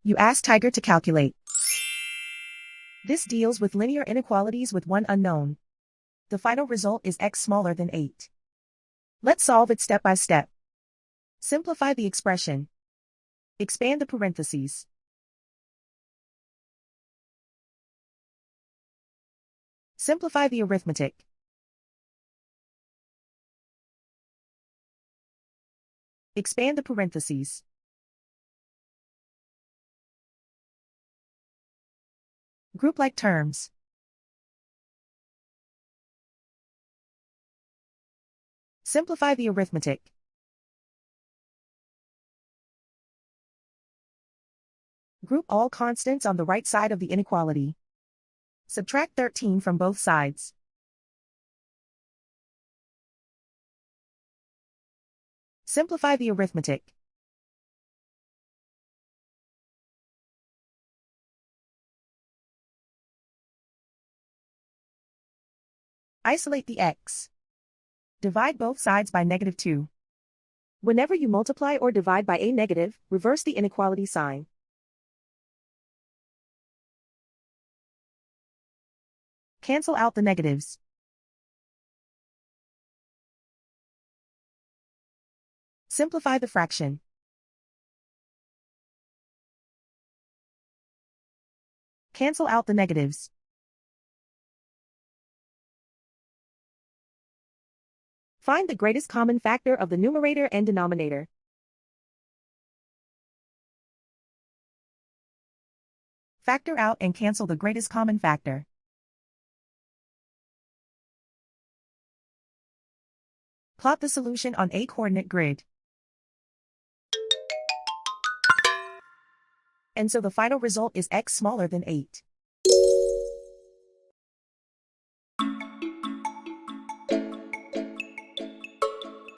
You ask Tiger to calculate. This deals with linear inequalities with one unknown. The final result is x smaller than 8. Let's solve it step by step. Simplify the expression. Expand the parentheses. Simplify the arithmetic. Expand the parentheses. Group like terms. Simplify the arithmetic. Group all constants on the right side of the inequality. Subtract 13 from both sides. Simplify the arithmetic. Isolate the x. Divide both sides by -2. Whenever you multiply or divide by a negative, reverse the inequality sign. Cancel out the negatives. Simplify the fraction. Cancel out the negatives. Find the greatest common factor of the numerator and denominator. Factor out and cancel the greatest common factor. Plot the solution on a coordinate grid. And so the final result is x smaller than 8.